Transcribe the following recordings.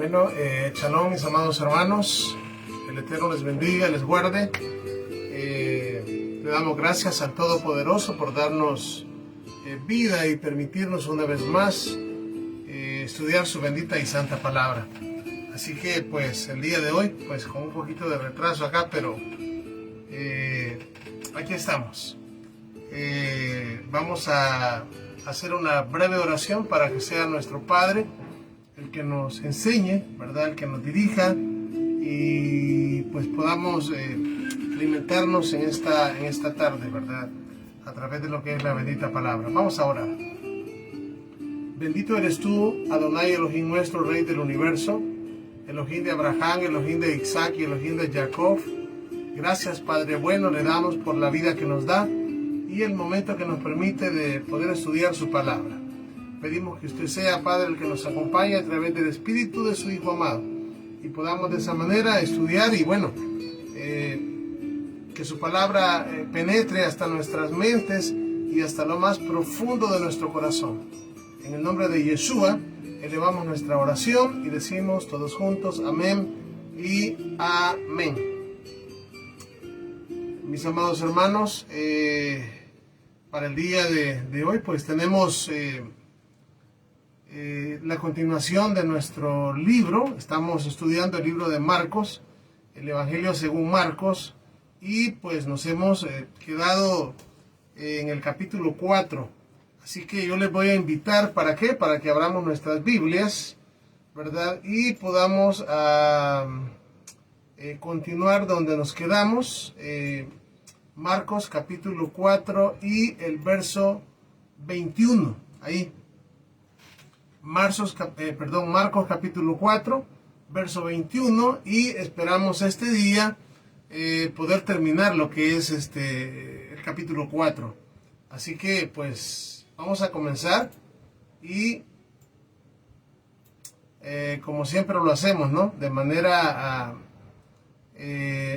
Bueno, shalom, mis amados hermanos. El Eterno les bendiga, les guarde. Le damos gracias al Todopoderoso por darnos vida y permitirnos una vez más estudiar su bendita y santa palabra. Así que pues el día de hoy, pues con un poquito de retraso acá, pero aquí estamos. Vamos a hacer una breve oración para que sea nuestro Padre el que nos enseñe, ¿verdad? El que nos dirija y pues podamos alimentarnos en esta tarde, ¿verdad? A través de lo que es la bendita palabra. Vamos a orar. Bendito eres tú, Adonai Elohim nuestro, Rey del universo, Elohim de Abraham, Elohim de Isaac y Elohim de Jacob. Gracias, Padre bueno, le damos por la vida que nos da y el momento que nos permite de poder estudiar su palabra. Pedimos que usted sea, Padre, el que nos acompañe a través del Espíritu de su Hijo amado y podamos de esa manera estudiar y que su palabra penetre hasta nuestras mentes y hasta lo más profundo de nuestro corazón. En el nombre de Yeshua elevamos nuestra oración y decimos todos juntos amén y amén. Mis amados hermanos, para el día de hoy pues tenemos la continuación de nuestro libro. Estamos estudiando el libro de Marcos, el Evangelio según Marcos, y pues nos hemos quedado en el capítulo 4. Así que yo les voy a invitar, ¿para qué? Para que abramos nuestras Biblias, ¿verdad? Y podamos continuar donde nos quedamos. Marcos capítulo 4 y el verso 21. Ahí. Marcos capítulo 4, verso 21, y esperamos este día poder terminar lo que es el capítulo 4. Así que pues vamos a comenzar y como siempre lo hacemos, ¿no? De manera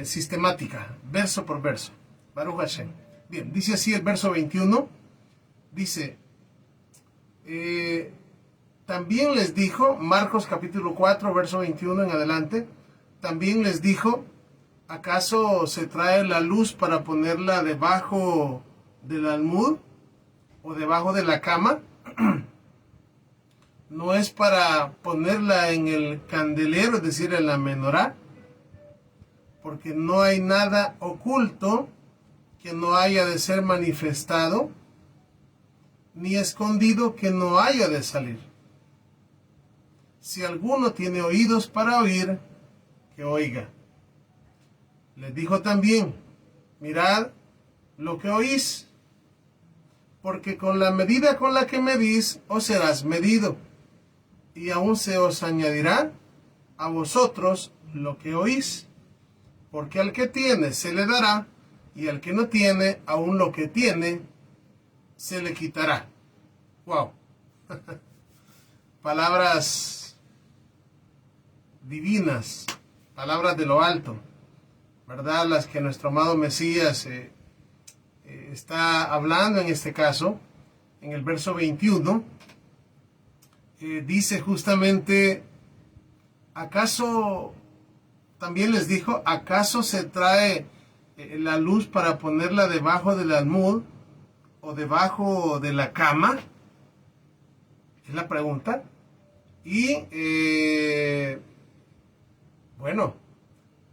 sistemática, verso por verso. Baruch Hashem. Bien, dice así el verso 21, dice... también les dijo, Marcos capítulo 4, verso 21 en adelante, también les dijo, ¿acaso se trae la luz para ponerla debajo del almud o debajo de la cama? ¿No es para ponerla en el candelero, es decir, en la menorá? Porque no hay nada oculto que no haya de ser manifestado, ni escondido que no haya de salir. Si alguno tiene oídos para oír, que oiga. Les dijo también, mirad lo que oís, porque con la medida con la que medís, os serás medido, y aún se os añadirá a vosotros lo que oís, porque al que tiene se le dará, y al que no tiene, aún lo que tiene, se le quitará. ¡Wow! Palabras divinas, palabras de lo alto, ¿verdad? Las que nuestro amado Mesías está hablando en este caso, en el verso 21, dice justamente, ¿acaso, también les dijo, acaso se trae la luz para ponerla debajo del almud o debajo de la cama? Es la pregunta. Y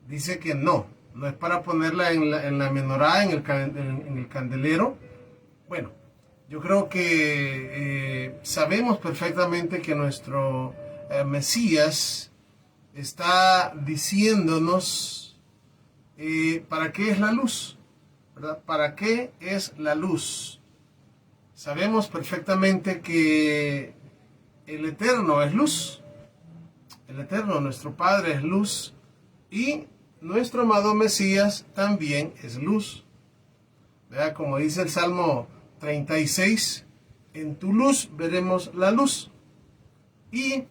dice que no es para ponerla en la menorá, en el candelero. Bueno, yo creo que sabemos perfectamente que nuestro Mesías está diciéndonos ¿para qué es la luz? ¿Verdad? ¿Para qué es la luz? Sabemos perfectamente que el Eterno es luz. El Eterno, nuestro Padre, es luz. Y nuestro amado Mesías también es luz. ¿Verdad? Como dice el Salmo 36, en tu luz veremos la luz. Y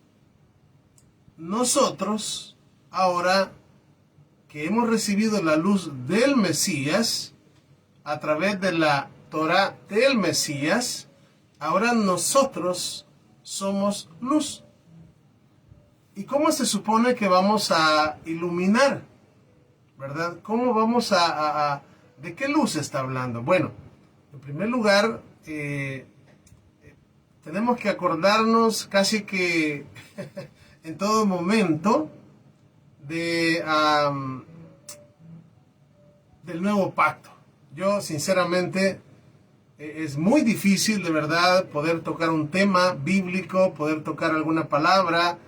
nosotros, ahora que hemos recibido la luz del Mesías, a través de la Torah del Mesías, ahora nosotros somos luz. ¿Y cómo se supone que vamos a iluminar? ¿Verdad? ¿Cómo vamos ¿de qué luz está hablando? Bueno, en primer lugar, tenemos que acordarnos casi que en todo momento de, del nuevo pacto. Yo sinceramente es muy difícil de verdad poder tocar un tema bíblico, poder tocar alguna palabra,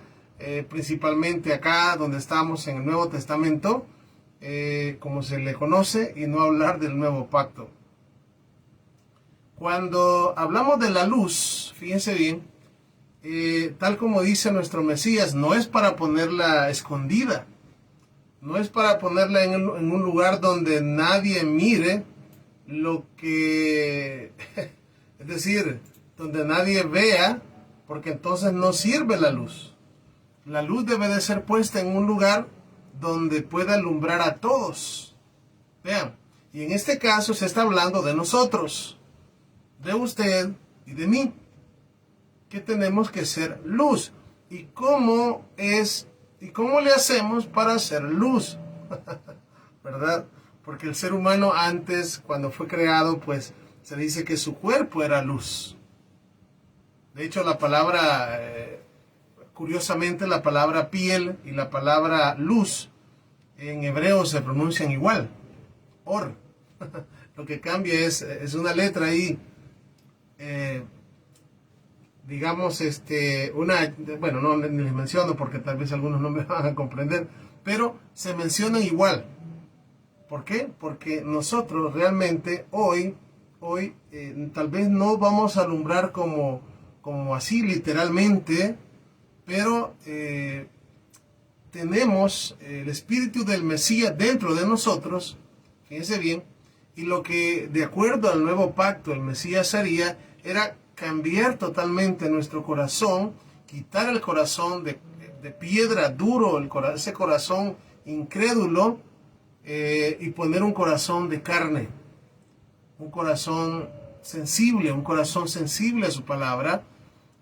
principalmente acá donde estamos en el Nuevo Testamento, como se le conoce, y no hablar del nuevo pacto. Cuando hablamos de la luz, fíjense bien, tal como dice nuestro Mesías, no es para ponerla escondida, no es para ponerla en un lugar donde nadie mire lo que, es decir, donde nadie vea, porque entonces no sirve la luz. La luz debe de ser puesta en un lugar donde pueda alumbrar a todos. Vean, y en este caso se está hablando de nosotros, de usted y de mí, que tenemos que ser luz. ¿Y cómo le hacemos para hacer luz? ¿Verdad? Porque el ser humano antes, cuando fue creado, pues se dice que su cuerpo era luz. De hecho, la palabra, curiosamente, la palabra piel y la palabra luz en hebreo se pronuncian igual. Or. Lo que cambia es una letra ahí. Digamos, bueno, no ni les menciono porque tal vez algunos no me van a comprender, pero se mencionan igual. ¿Por qué? Porque nosotros realmente hoy tal vez no vamos a alumbrar como así literalmente, pero tenemos el espíritu del Mesías dentro de nosotros, fíjense bien, y lo que de acuerdo al nuevo pacto el Mesías haría era cambiar totalmente nuestro corazón, quitar el corazón de piedra duro, ese corazón incrédulo, y poner un corazón de carne, un corazón sensible a su palabra,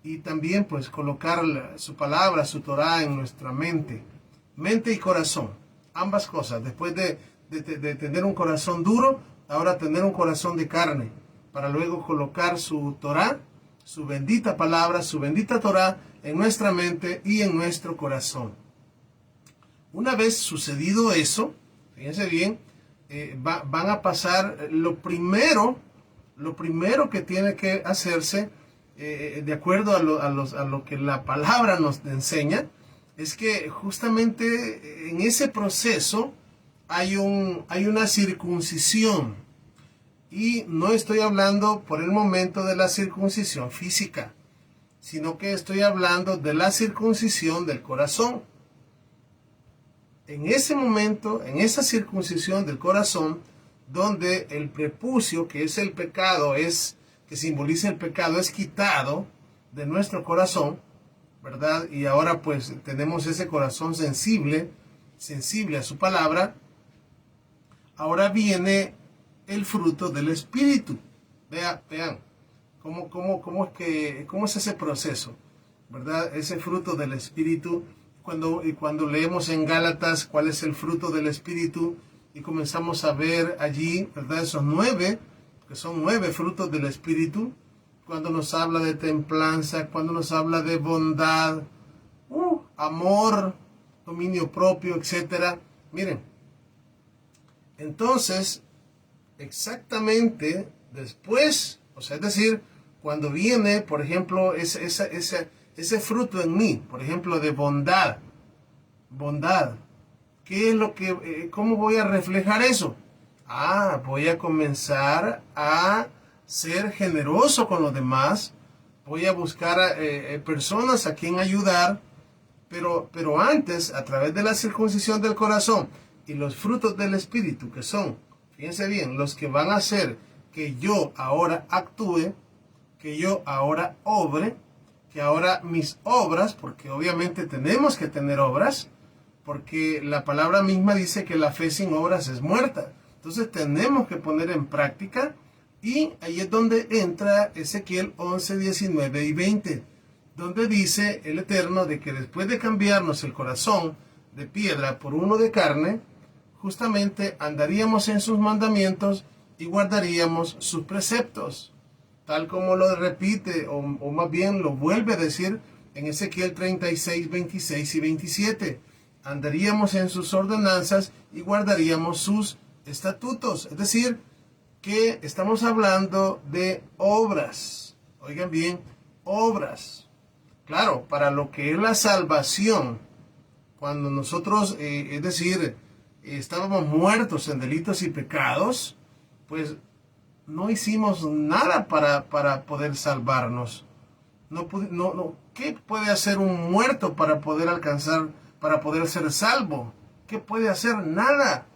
y también pues colocar su palabra, su Torah en nuestra mente y corazón, ambas cosas. Después de tener un corazón duro, ahora tener un corazón de carne, para luego colocar su Torah, su bendita palabra, su bendita Torah en nuestra mente y en nuestro corazón. Una vez sucedido eso, fíjense bien, van a pasar lo primero que tiene que hacerse, de acuerdo a lo que la palabra nos enseña, es que justamente en ese proceso hay una circuncisión. Y no estoy hablando por el momento de la circuncisión física, sino que estoy hablando de la circuncisión del corazón. En ese momento, en esa circuncisión del corazón, donde el prepucio, que es el pecado, que simboliza el pecado, es quitado de nuestro corazón, ¿verdad? Y ahora pues tenemos ese corazón sensible a su palabra. Ahora viene el fruto del Espíritu. Vean cómo es ese proceso, ¿verdad? Ese fruto del Espíritu. Cuando leemos en Gálatas cuál es el fruto del Espíritu y comenzamos a ver allí, ¿verdad? Esos 9, que son 9 frutos del Espíritu, cuando nos habla de templanza, cuando nos habla de bondad, amor, dominio propio, etc. Miren, entonces, exactamente después, o sea, es decir, cuando viene, por ejemplo, ese fruto en mí, por ejemplo, de bondad, ¿qué es cómo voy a reflejar eso? Voy a comenzar a ser generoso con los demás, voy a buscar personas a quien ayudar, pero antes, a través de la circuncisión del corazón y los frutos del Espíritu, que son, fíjense bien, los que van a hacer que yo ahora actúe, que yo ahora obre, que ahora mis obras, porque obviamente tenemos que tener obras, porque la palabra misma dice que la fe sin obras es muerta. Entonces tenemos que poner en práctica, y ahí es donde entra Ezequiel 11, 19 y 20. donde dice el Eterno de que después de cambiarnos el corazón de piedra por uno de carne, justamente andaríamos en sus mandamientos y guardaríamos sus preceptos, tal como lo repite o más bien lo vuelve a decir en Ezequiel 36, 26 y 27. Andaríamos en sus ordenanzas y guardaríamos sus estatutos. Es decir, que estamos hablando de obras. Oigan bien, obras. Claro, para lo que es la salvación, cuando nosotros, es decir, estábamos muertos en delitos y pecados, pues no hicimos nada para poder salvarnos. ¿Qué puede hacer un muerto para poder alcanzar, para poder ser salvo? ¿Qué puede hacer? Nada.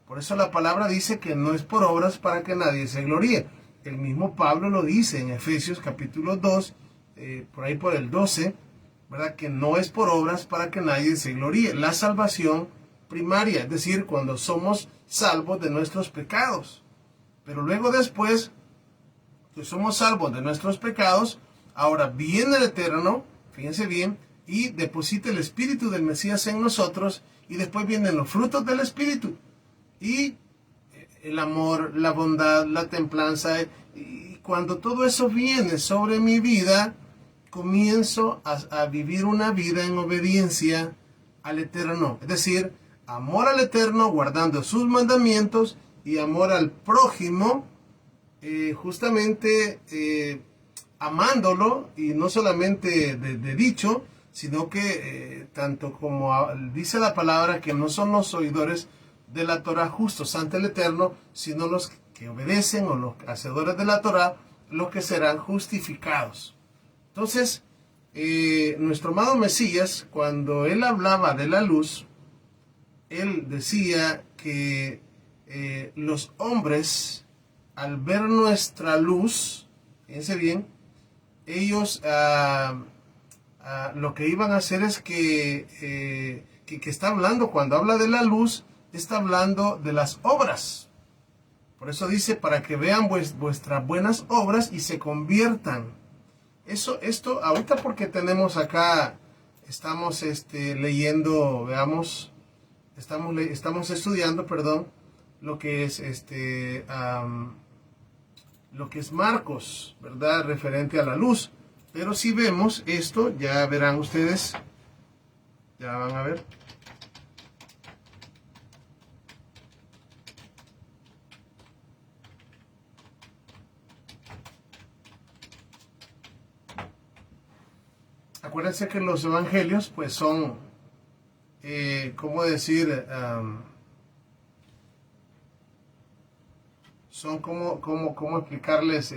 Por eso la palabra dice que no es por obras para que nadie se gloríe. El mismo Pablo lo dice en Efesios capítulo 2, por ahí por el 12, ¿verdad? Que no es por obras para que nadie se gloríe. La salvación primaria, es decir, cuando somos salvos de nuestros pecados. Pero luego después que somos salvos de nuestros pecados, ahora viene el Eterno, fíjense bien, y deposita el Espíritu del Mesías en nosotros, y después vienen los frutos del Espíritu. Y el amor, la bondad, la templanza, y cuando todo eso viene sobre mi vida, comienzo a vivir una vida en obediencia al Eterno. Es decir, amor al Eterno, guardando sus mandamientos, y amor al prójimo, justamente amándolo, y no solamente de dicho, sino que tanto como dice la palabra, que no son los oidores de la Torah justos ante el Eterno, sino los que obedecen, o los hacedores de la Torah, los que serán justificados. Entonces, nuestro amado Mesías, cuando él hablaba de la luz, él decía que los hombres, al ver nuestra luz, fíjense bien, ellos lo que iban a hacer es que está hablando, cuando habla de la luz, está hablando de las obras. Por eso dice, para que vean vuestras buenas obras y se conviertan. Esto, ahorita porque tenemos acá, estamos leyendo, veamos, estamos estudiando, perdón, lo que es lo que es Marcos, ¿verdad? Referente a la luz. Pero si vemos esto, ya verán ustedes, ya van a ver. Acuérdense que los evangelios pues son, ¿cómo decir? Son cómo explicarles,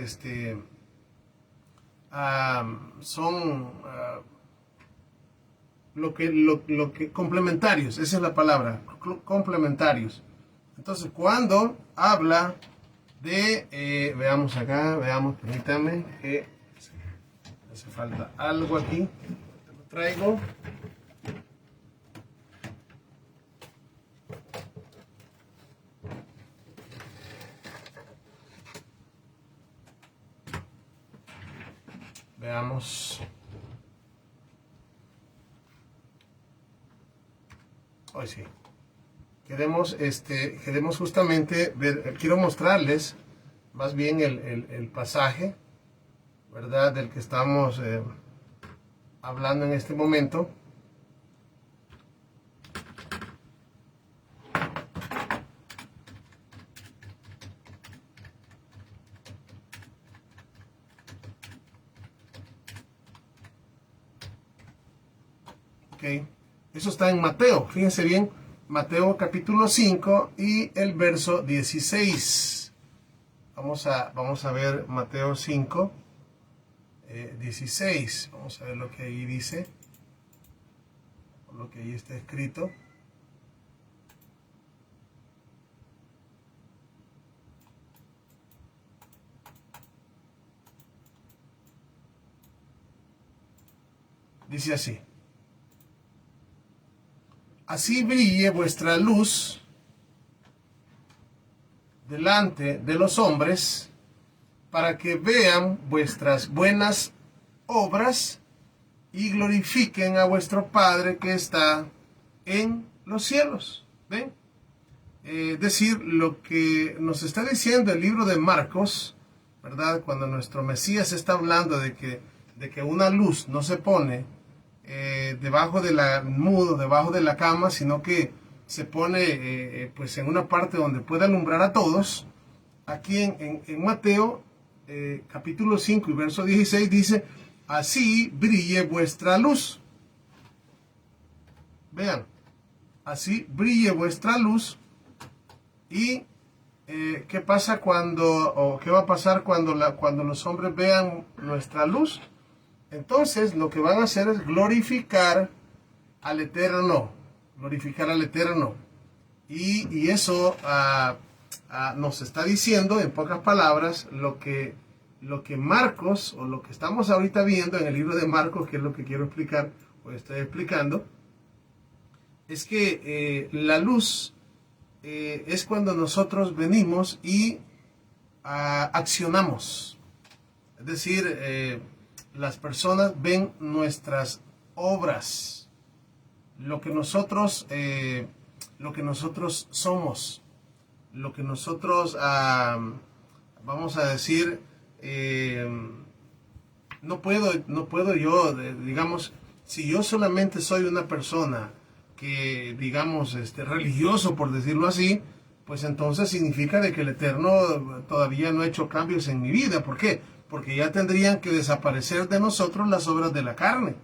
son lo que complementarios, esa es la palabra, complementarios. Entonces, cuando habla de, veamos acá, veamos, permítanme, que hace falta algo aquí, lo traigo. Veamos. Hoy sí. Queremos justamente ver, quiero mostrarles más bien el pasaje, ¿verdad? Del que estamos hablando en este momento. Ok, eso está en Mateo, fíjense bien, Mateo capítulo 5 y el verso 16. Vamos a ver Mateo 5, 16. Vamos a ver lo que ahí dice, lo que ahí está escrito. Dice así: así brille vuestra luz delante de los hombres, para que vean vuestras buenas obras y glorifiquen a vuestro Padre que está en los cielos. ¿Ven? Es decir, lo que nos está diciendo el libro de Marcos, ¿verdad? Cuando nuestro Mesías está hablando de que una luz no se pone debajo de debajo de la cama, sino que se pone pues en una parte donde pueda alumbrar a todos. Aquí en Mateo capítulo 5 y verso 16 dice: así brille vuestra luz. Vean, así brille vuestra luz. ¿Y qué pasa qué va a pasar cuando los hombres vean nuestra luz? Entonces lo que van a hacer es glorificar al Eterno. Glorificar al Eterno. Y eso nos está diciendo, en pocas palabras, lo que Marcos, o lo que estamos ahorita viendo en el libro de Marcos, que es lo que quiero explicar, o estoy explicando, es que la luz es cuando nosotros venimos y accionamos. Es decir, las personas ven nuestras obras, lo que nosotros somos, lo que nosotros, vamos a decir, no puedo yo, digamos, si yo solamente soy una persona que, digamos, religioso, por decirlo así, pues entonces significa de que el Eterno todavía no ha hecho cambios en mi vida. ¿Por qué? Porque ya tendrían que desaparecer de nosotros las obras de la carne.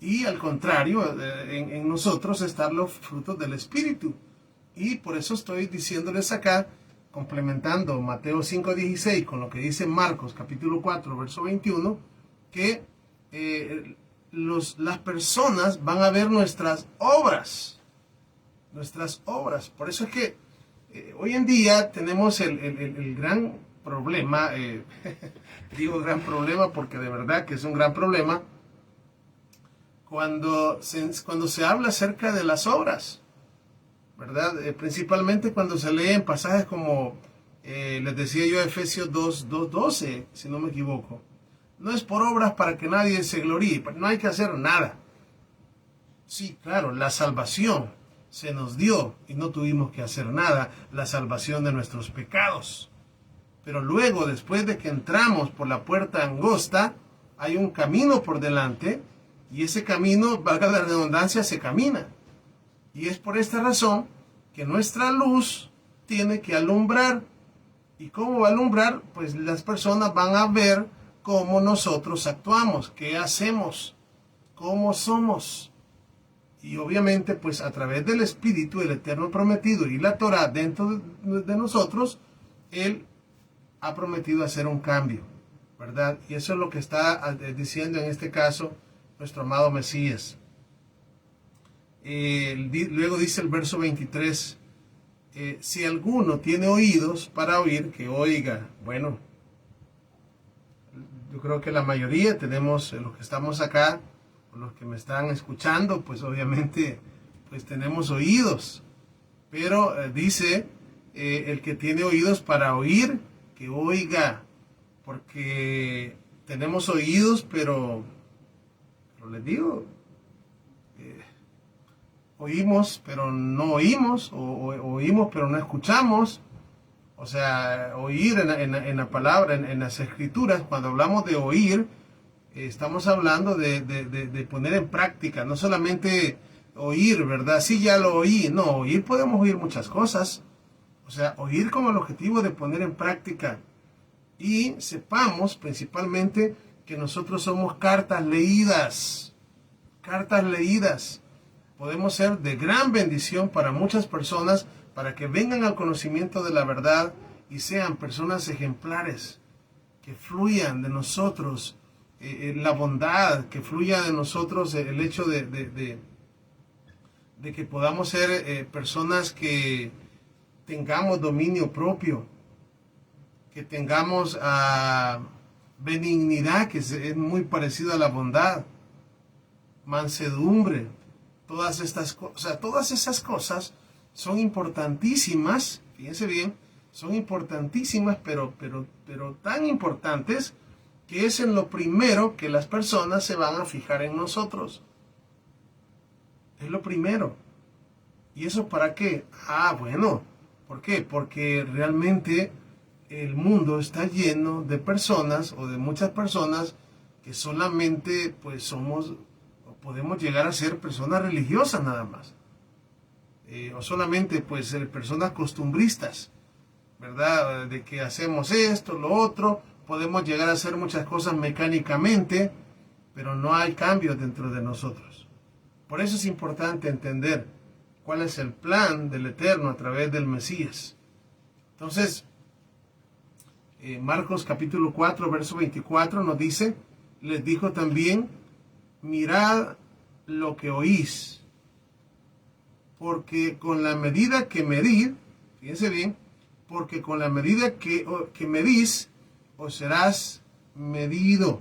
Y al contrario, en nosotros están los frutos del Espíritu. Y por eso estoy diciéndoles acá, complementando Mateo 5:16 con lo que dice Marcos capítulo 4, verso 21, que las personas van a ver nuestras obras. Nuestras obras. Por eso es que hoy en día tenemos el gran problema, digo gran problema porque de verdad que es un gran problema, cuando se habla acerca de las obras, ¿verdad? Principalmente cuando se leen pasajes como, les decía yo, Efesios 2:12, si no me equivoco. No es por obras para que nadie se gloríe, no hay que hacer nada. Sí, claro, la salvación se nos dio y no tuvimos que hacer nada, la salvación de nuestros pecados. Pero luego, después de que entramos por la puerta angosta, hay un camino por delante, y ese camino, valga la redundancia, se camina. Y es por esta razón que nuestra luz tiene que alumbrar. ¿Y cómo va a alumbrar? Pues las personas van a ver cómo nosotros actuamos, qué hacemos, cómo somos. Y obviamente, pues a través del Espíritu, el Eterno prometido y la Torah dentro de nosotros, Él ha prometido hacer un cambio, ¿verdad? Y eso es lo que está diciendo en este caso nuestro amado Mesías. Luego dice el verso 23, si alguno tiene oídos para oír, que oiga. Bueno, yo creo que la mayoría tenemos, los que estamos acá, los que me están escuchando, pues obviamente pues tenemos oídos. Pero dice, el que tiene oídos para oír, que oiga. Porque tenemos oídos, pero les digo, oímos pero no oímos, o oímos pero no escuchamos. O sea, oír en la palabra, en las escrituras, cuando hablamos de oír, estamos hablando de poner en práctica, no solamente oír, ¿verdad? Sí, ya lo oí. No, oír podemos oír muchas cosas. O sea, oír con el objetivo de poner en práctica. Y sepamos principalmente que nosotros somos cartas leídas. Cartas leídas. Podemos ser de gran bendición para muchas personas, para que vengan al conocimiento de la verdad y sean personas ejemplares, que fluyan de nosotros la bondad, que fluya de nosotros el hecho de que podamos ser personas que tengamos dominio propio, que tengamos benignidad, que es muy parecido a la bondad, mansedumbre, todas esas cosas son importantísimas. Fíjense bien, son importantísimas, pero tan importantes que es en lo primero que las personas se van a fijar en nosotros. Es lo primero. ¿Y eso para qué? Bueno, ¿por qué? Porque realmente el mundo está lleno de personas o de muchas personas que solamente pues somos o podemos llegar a ser personas religiosas nada más. O solamente pues personas costumbristas, ¿verdad? De que hacemos esto, lo otro, podemos llegar a hacer muchas cosas mecánicamente, pero no hay cambios dentro de nosotros. Por eso es importante entender cuál es el plan del Eterno a través del Mesías. Entonces, Marcos capítulo 4, verso 24 nos dice, les dijo también, mirad lo que oís, porque con la medida que medid, fíjense bien, porque con la medida que medís, os serás medido,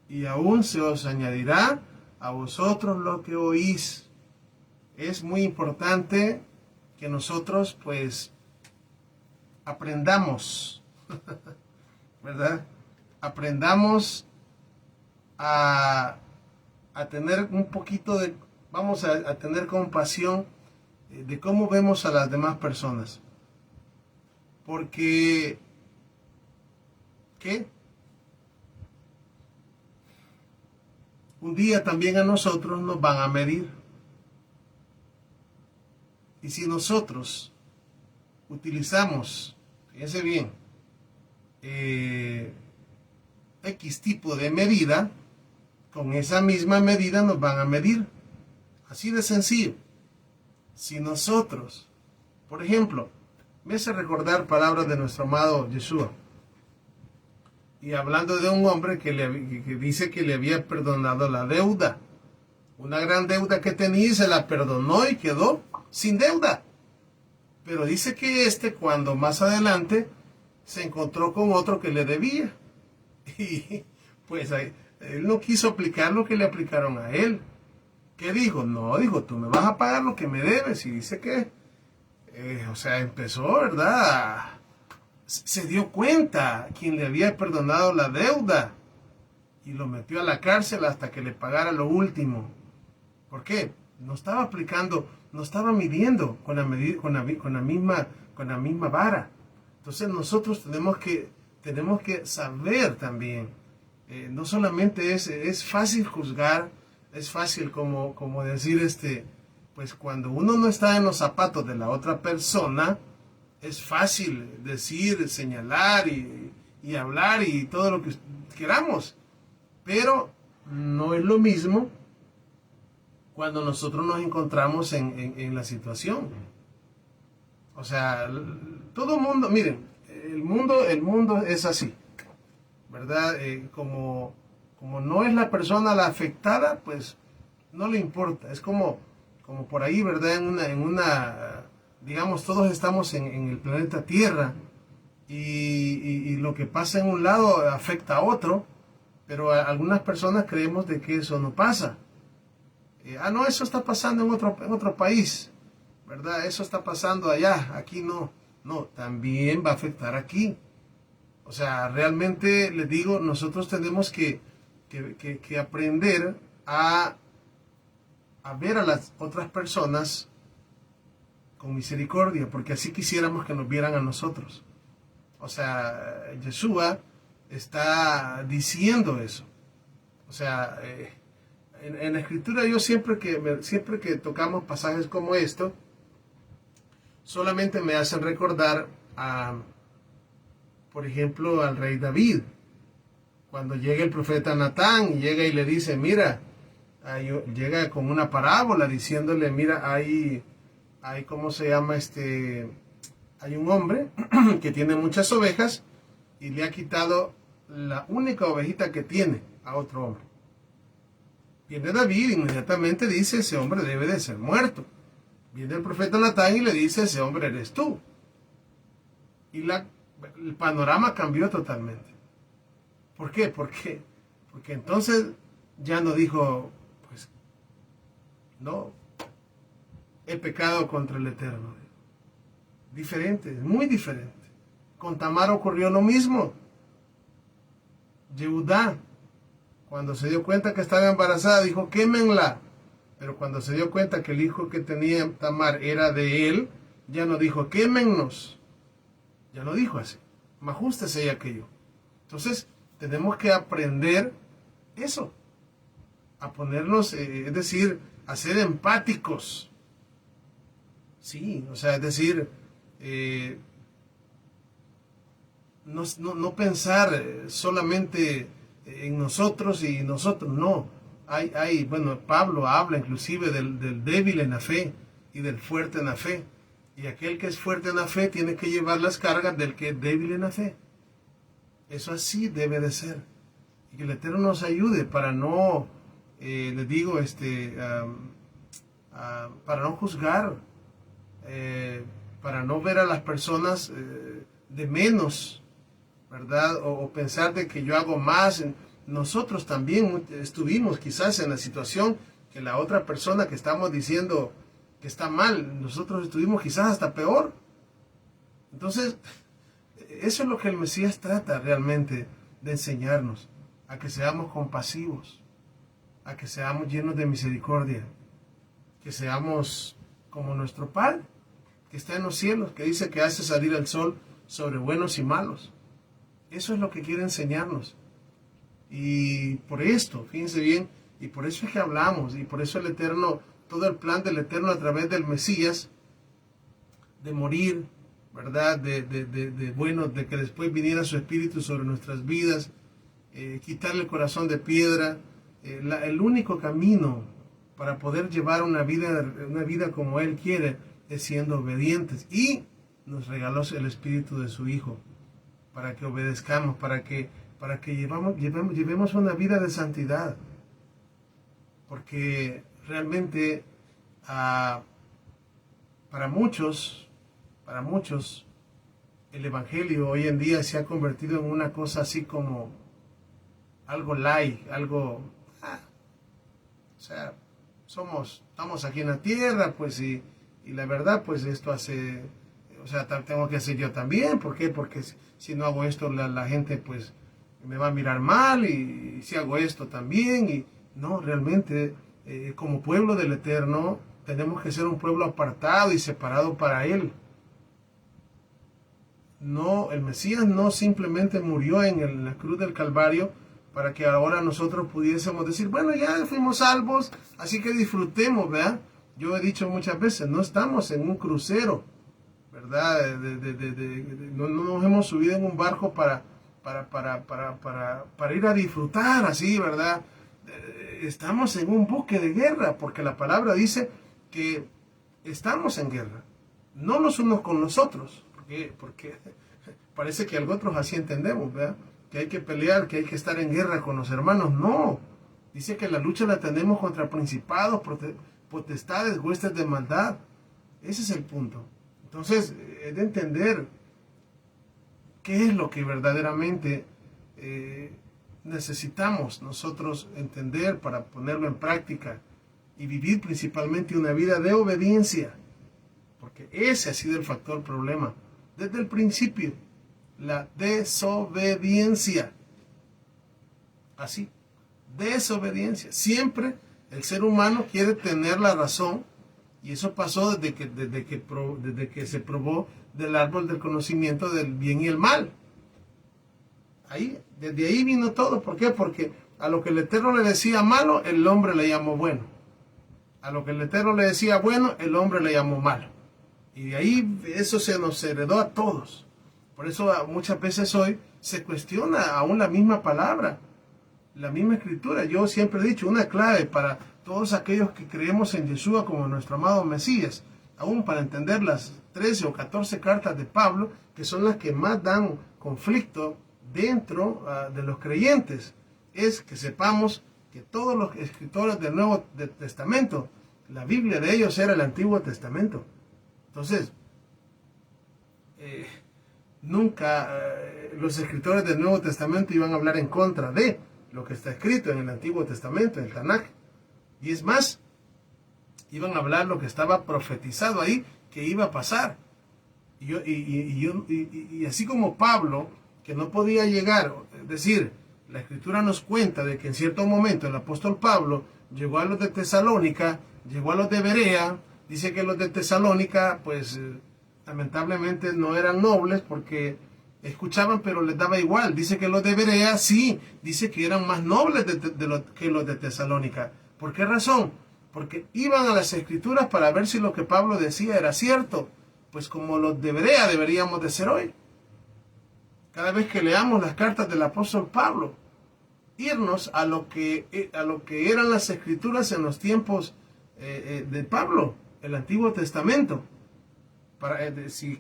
y aún se os añadirá a vosotros lo que oís. Es muy importante que nosotros pues aprendamos, ¿verdad? Aprendamos a tener un poquito de, vamos a tener compasión de cómo vemos a las demás personas. Porque, ¿qué? Un día también a nosotros nos van a medir. Y si nosotros utilizamos, fíjense bien, X tipo de medida, con esa misma medida nos van a medir. Así de sencillo. Si nosotros, por ejemplo, me hace recordar palabras de nuestro amado Yeshua, y hablando de un hombre que dice que le había perdonado la deuda, una gran deuda que tenía y se la perdonó y quedó sin deuda. Pero dice que cuando más adelante se encontró con otro que le debía, y pues él no quiso aplicar lo que le aplicaron a él. ¿Qué dijo? No, dijo, tú me vas a pagar lo que me debes. Y dice que, empezó, ¿verdad? Se dio cuenta quien le había perdonado la deuda y lo metió a la cárcel hasta que le pagara lo último. ¿Por qué? No estaba aplicando, no estaba midiendo con la misma vara. Entonces nosotros tenemos que saber también. No solamente es fácil juzgar, es fácil como decir pues cuando uno no está en los zapatos de la otra persona, es fácil decir, señalar y hablar y todo lo que queramos. Pero no es lo mismo cuando nosotros nos encontramos en la situación. O sea, todo el mundo, miren, el mundo es así, ¿verdad? Como no es la persona la afectada, pues no le importa. Es como por ahí, ¿verdad? Digamos, todos estamos en el planeta Tierra y lo que pasa en un lado afecta a otro, pero algunas personas creemos de que eso no pasa. No, eso está pasando en otro país, ¿verdad? Eso está pasando allá, aquí no. No, también va a afectar aquí. O sea, realmente les digo, nosotros tenemos que aprender a ver a las otras personas con misericordia, porque así quisiéramos que nos vieran a nosotros. O sea, Yeshua está diciendo eso. O sea, en la escritura yo siempre que tocamos pasajes como esto, solamente me hacen recordar por ejemplo, al rey David. Cuando llega el profeta Natán y llega y le dice, mira, llega con una parábola diciéndole, mira, hay ¿cómo se llama? Hay un hombre que tiene muchas ovejas y le ha quitado la única ovejita que tiene a otro hombre. Viene David, inmediatamente dice, ese hombre debe de ser muerto. Viene el profeta Natán y le dice, ese hombre eres tú. Y el panorama cambió totalmente. ¿Por qué? Porque entonces ya no dijo, pues, no, he pecado contra el Eterno. Diferente, muy diferente. Con Tamar ocurrió lo mismo. Yehudá, cuando se dio cuenta que estaba embarazada, dijo, quémenla. Pero cuando se dio cuenta que el hijo que tenía Tamar era de él, ya no dijo, quémennos. Ya no dijo así. Majústese y aquello. Entonces, tenemos que aprender eso. A ponernos, es decir, a ser empáticos. Sí, o sea, es decir, no pensar solamente en nosotros y nosotros, no. Bueno, Pablo habla inclusive del débil en la fe y del fuerte en la fe. Y aquel que es fuerte en la fe tiene que llevar las cargas del que es débil en la fe. Eso así debe de ser. Y que el Eterno nos ayude para no, les digo, para no juzgar, para no ver a las personas de menos, ¿verdad? O pensar de que yo hago más. Nosotros también estuvimos quizás en la situación que la otra persona que estamos diciendo que está mal, nosotros estuvimos quizás hasta peor. Entonces, eso es lo que el Mesías trata realmente de enseñarnos, a que seamos compasivos, a que seamos llenos de misericordia, que seamos como nuestro Padre, que está en los cielos, que dice que hace salir el sol sobre buenos y malos. Eso es lo que quiere enseñarnos. Y por esto, fíjense bien, y por eso es que hablamos, y por eso el Eterno, todo el plan del Eterno a través del Mesías, de morir, ¿verdad? De que después viniera su Espíritu sobre nuestras vidas, quitarle el corazón de piedra, el único camino para poder llevar una vida como Él quiere es siendo obedientes, y nos regaló el Espíritu de su Hijo para que obedezcamos, para que llevemos una vida de santidad, porque realmente para muchos el Evangelio hoy en día se ha convertido en una cosa así como algo light, algo, o sea, estamos aquí en la tierra, pues, y la verdad, pues esto hace, o sea, tengo que hacer yo también. ¿Por qué? Porque si no hago esto, la gente, pues, me va a mirar mal, y si hago esto también, y no, realmente, como pueblo del Eterno, tenemos que ser un pueblo apartado y separado para Él. No, el Mesías no simplemente murió en la cruz del Calvario para que ahora nosotros pudiésemos decir, bueno, ya fuimos salvos, así que disfrutemos, ¿verdad? Yo he dicho muchas veces, no estamos en un crucero, ¿verdad? No nos hemos subido en un barco para ir a disfrutar así, ¿verdad? Estamos en un buque de guerra, porque la palabra dice que estamos en guerra, no los unos con los otros, porque parece que nosotros así entendemos, ¿verdad? Que hay que pelear, que hay que estar en guerra con los hermanos. No, dice que la lucha la tenemos contra principados, potestades, huestes de maldad. Ese es el punto. Entonces, es de entender qué es lo que verdaderamente necesitamos nosotros entender para ponerlo en práctica y vivir principalmente una vida de obediencia, porque ese ha sido el factor problema desde el principio, la desobediencia. Así, desobediencia. Siempre el ser humano quiere tener la razón, y eso pasó desde que se probó del árbol del conocimiento del bien y el mal. Desde ahí vino todo. ¿Por qué? Porque a lo que el Eterno le decía malo, el hombre le llamó bueno. A lo que el Eterno le decía bueno, el hombre le llamó malo. Y de ahí eso se nos heredó a todos. Por eso muchas veces hoy se cuestiona aún la misma palabra, la misma escritura. Yo siempre he dicho, una clave para todos aquellos que creemos en Yeshua como nuestro amado Mesías, aún para entender las 13 o 14 cartas de Pablo, que son las que más dan conflicto dentro de los creyentes, es que sepamos que todos los escritores del Nuevo Testamento, la Biblia de ellos era el Antiguo Testamento. Entonces, nunca los escritores del Nuevo Testamento iban a hablar en contra de lo que está escrito en el Antiguo Testamento, en el Tanaj. Y es más, iban a hablar lo que estaba profetizado ahí, que iba a pasar. Y así como Pablo, que no podía llegar, es decir, la Escritura nos cuenta de que en cierto momento el apóstol Pablo llegó a los de Tesalónica, llegó a los de Berea. Dice que los de Tesalónica, pues lamentablemente no eran nobles porque escuchaban pero les daba igual. Dice que los de Berea sí, dice que eran más nobles que los de Tesalónica. ¿Por qué razón? Porque iban a las Escrituras para ver si lo que Pablo decía era cierto. Pues como los de Berea deberíamos de ser hoy. Cada vez que leamos las cartas del apóstol Pablo, irnos a lo que eran las Escrituras en los tiempos de Pablo, el Antiguo Testamento. Si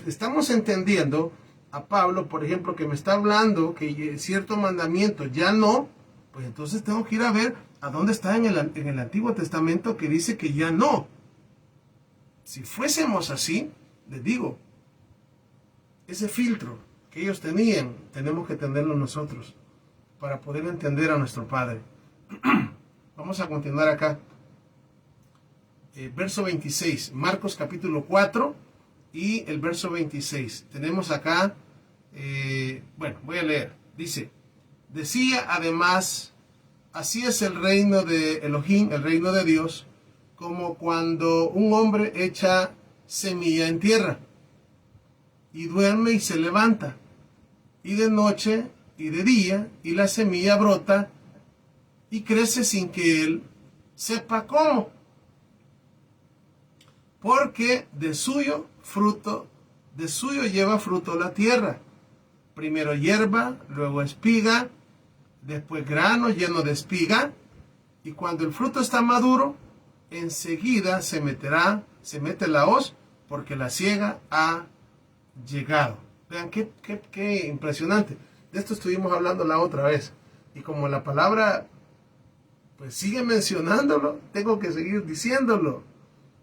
estamos entendiendo a Pablo, por ejemplo, que me está hablando que cierto mandamiento ya no, pues entonces tengo que ir a ver a dónde está en el Antiguo Testamento que dice que ya no. Si fuésemos así, les digo, ese filtro que ellos tenían, tenemos que tenerlo nosotros para poder entender a nuestro Padre. Vamos a continuar acá. Verso 26, Marcos capítulo 4 y el verso 26. Tenemos acá, voy a leer. Dice, decía además, así es el reino de Elohim, el reino de Dios, como cuando un hombre echa semilla en tierra y duerme y se levanta, y de noche y de día, y la semilla brota y crece sin que él sepa cómo, porque de suyo lleva fruto la tierra, primero hierba, luego espiga, después grano lleno de espiga, y cuando el fruto está maduro, enseguida se mete la hoz, porque la siega ha llegado. Vean qué impresionante. De esto estuvimos hablando la otra vez. Y como la palabra pues sigue mencionándolo, tengo que seguir diciéndolo.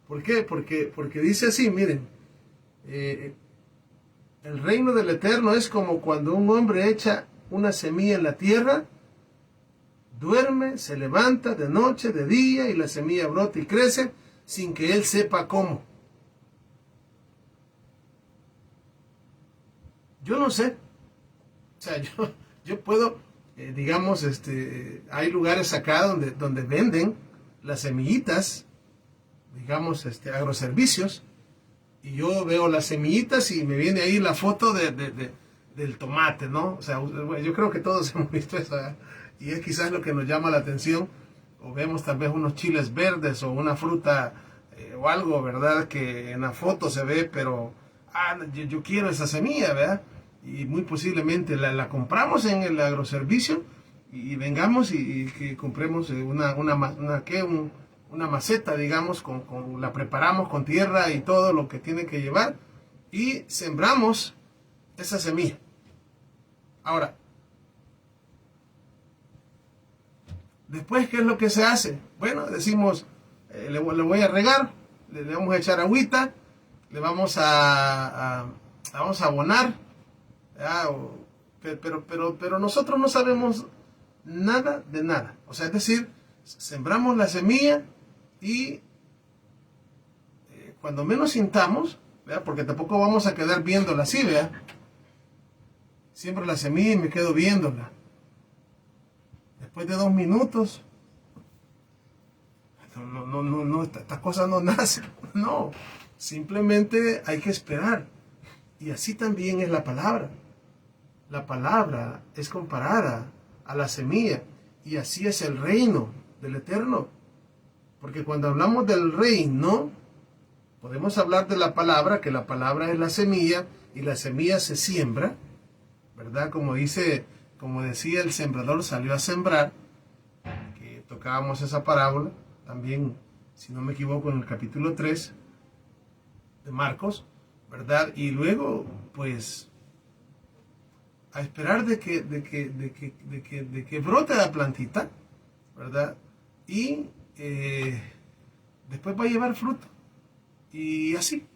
¿Por qué? Porque dice así, miren, el reino del Eterno es como cuando un hombre echa una semilla en la tierra, duerme, se levanta de noche, de día, y la semilla brota y crece sin que él sepa cómo. Yo no sé. O sea, yo puedo, digamos, hay lugares acá donde venden las semillitas, digamos, agroservicios, y yo veo las semillitas y me viene ahí la foto del tomate, ¿no? O sea, yo creo que todos hemos visto eso, ¿verdad? Y es quizás lo que nos llama la atención, o vemos tal vez unos chiles verdes o una fruta o algo, ¿verdad? Que en la foto se ve, pero yo quiero esa semilla, ¿verdad? Y muy posiblemente la compramos en el agroservicio y vengamos y compremos una maceta, digamos, la preparamos con tierra y todo lo que tiene que llevar y sembramos esa semilla. Ahora, después, ¿qué es lo que se hace? Bueno, decimos, le voy a regar, le vamos a echar agüita, le vamos a abonar, pero nosotros no sabemos nada de nada. O sea, es decir, sembramos la semilla y cuando menos sintamos, ¿verdad? Porque tampoco vamos a quedar viéndola así, ¿verdad? Siembro la semilla y me quedo viéndola. Después de 2 minutos, estas cosas no nacen. No, simplemente hay que esperar. Y así también es la palabra. La palabra es comparada a la semilla. Y así es el reino del Eterno. Porque cuando hablamos del reino, podemos hablar de la palabra, que la palabra es la semilla, y la semilla se siembra, ¿verdad? Como decía el sembrador salió a sembrar, que tocábamos esa parábola, también, si no me equivoco, en el capítulo 3 de Marcos, ¿verdad? Y luego, pues, a esperar de que brote la plantita, ¿verdad? Y después va a llevar fruto. Y así.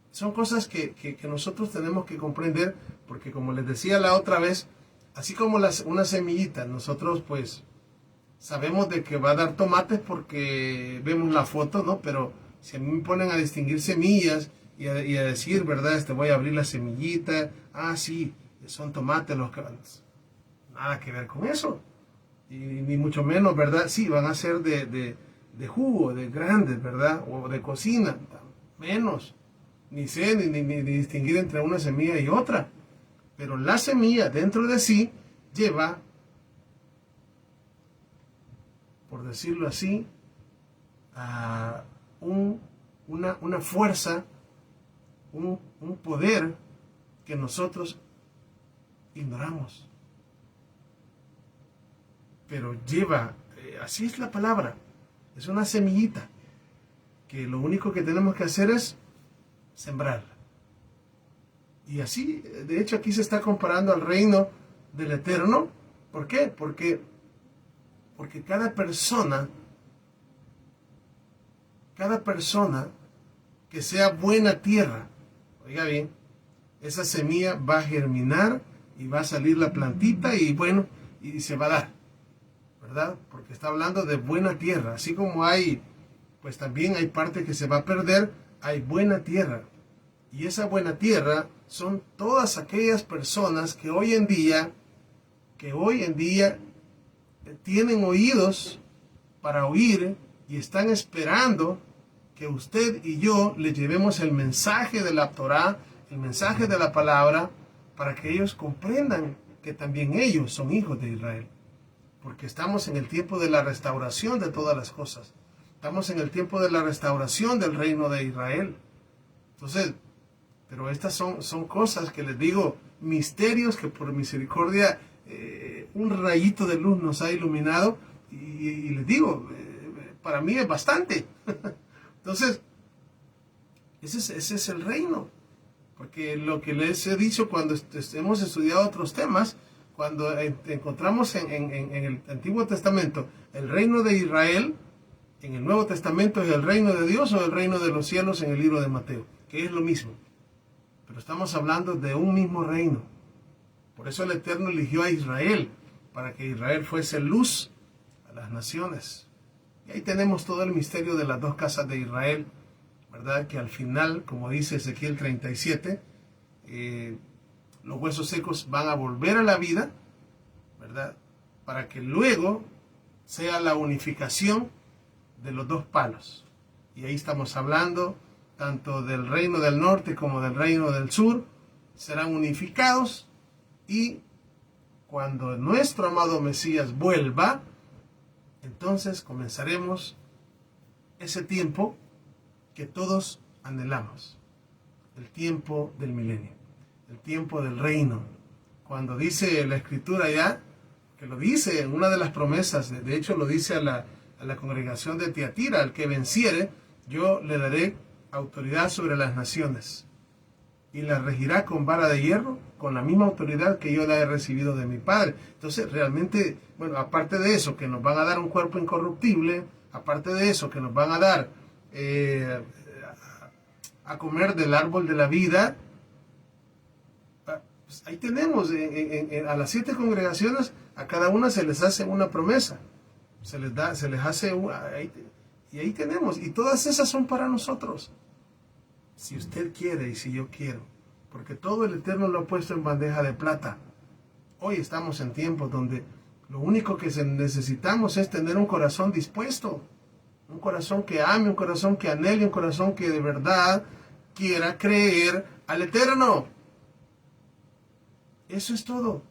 Son cosas que nosotros tenemos que comprender, porque como les decía la otra vez, así como una semillita, nosotros pues sabemos de que va a dar tomates porque vemos la foto, ¿no? Pero si a mí me ponen a distinguir semillas y a decir, ¿verdad? Voy a abrir la semillita, sí, son tomates los que... nada que ver con eso. Y ni mucho menos, ¿verdad? Sí, van a ser de jugo, de grandes, ¿verdad? O de cocina, menos. Ni sé ni distinguir entre una semilla y otra. Pero la semilla dentro de sí lleva, por decirlo así, a una fuerza, un poder que nosotros ignoramos. Pero lleva, así es la palabra, es una semillita que lo único que tenemos que hacer es sembrarla. Y así, de hecho, aquí se está comparando al reino del Eterno. ¿Por qué? Porque cada persona que sea buena tierra, oiga bien, esa semilla va a germinar y va a salir la plantita y bueno, y se va a dar, ¿verdad? Porque está hablando de buena tierra. Así como hay, pues también hay parte que se va a perder, hay buena tierra. Y esa buena tierra son todas aquellas personas que hoy en día tienen oídos para oír y están esperando que usted y yo le llevemos el mensaje de la Torá, el mensaje de la palabra, para que ellos comprendan que también ellos son hijos de Israel. Porque estamos en el tiempo de la restauración de todas las cosas. Estamos en el tiempo de la restauración del reino de Israel. Entonces, pero estas son cosas que les digo, misterios que por misericordia un rayito de luz nos ha iluminado y les digo, para mí es bastante. Entonces, ese es el reino. Porque lo que les he dicho cuando hemos estudiado otros temas, cuando encontramos en el Antiguo Testamento el reino de Israel, en el Nuevo Testamento es el reino de Dios o el reino de los cielos en el libro de Mateo, que es lo mismo. Pero estamos hablando de un mismo reino. Por eso el Eterno eligió a Israel, para que Israel fuese luz a las naciones. Y ahí tenemos todo el misterio de las dos casas de Israel, ¿verdad? Que al final, como dice Ezequiel 37, los huesos secos van a volver a la vida, ¿verdad? Para que luego sea la unificación de los dos palos. Y ahí estamos hablando tanto del reino del norte como del reino del sur, serán unificados y cuando nuestro amado Mesías vuelva, entonces comenzaremos ese tiempo que todos anhelamos, el tiempo del milenio, el tiempo del reino. Cuando dice la Escritura ya, que lo dice en una de las promesas, de hecho lo dice a la congregación de Tiatira, al que venciere, yo le daré autoridad sobre las naciones y las regirá con vara de hierro, con la misma autoridad que yo la he recibido de mi Padre. Entonces realmente, bueno, aparte de eso, que nos van a dar un cuerpo incorruptible, aparte de eso, que nos van a dar a comer del árbol de la vida, pues ahí tenemos, a las 7 congregaciones, a cada una se les hace una promesa, se les hace y ahí tenemos, y todas esas son para nosotros, si usted quiere y si yo quiero, porque todo el Eterno lo ha puesto en bandeja de plata. Hoy estamos en tiempos donde lo único que necesitamos es tener un corazón dispuesto, un corazón que ame, un corazón que anhele, un corazón que de verdad quiera creer al Eterno. Eso es todo.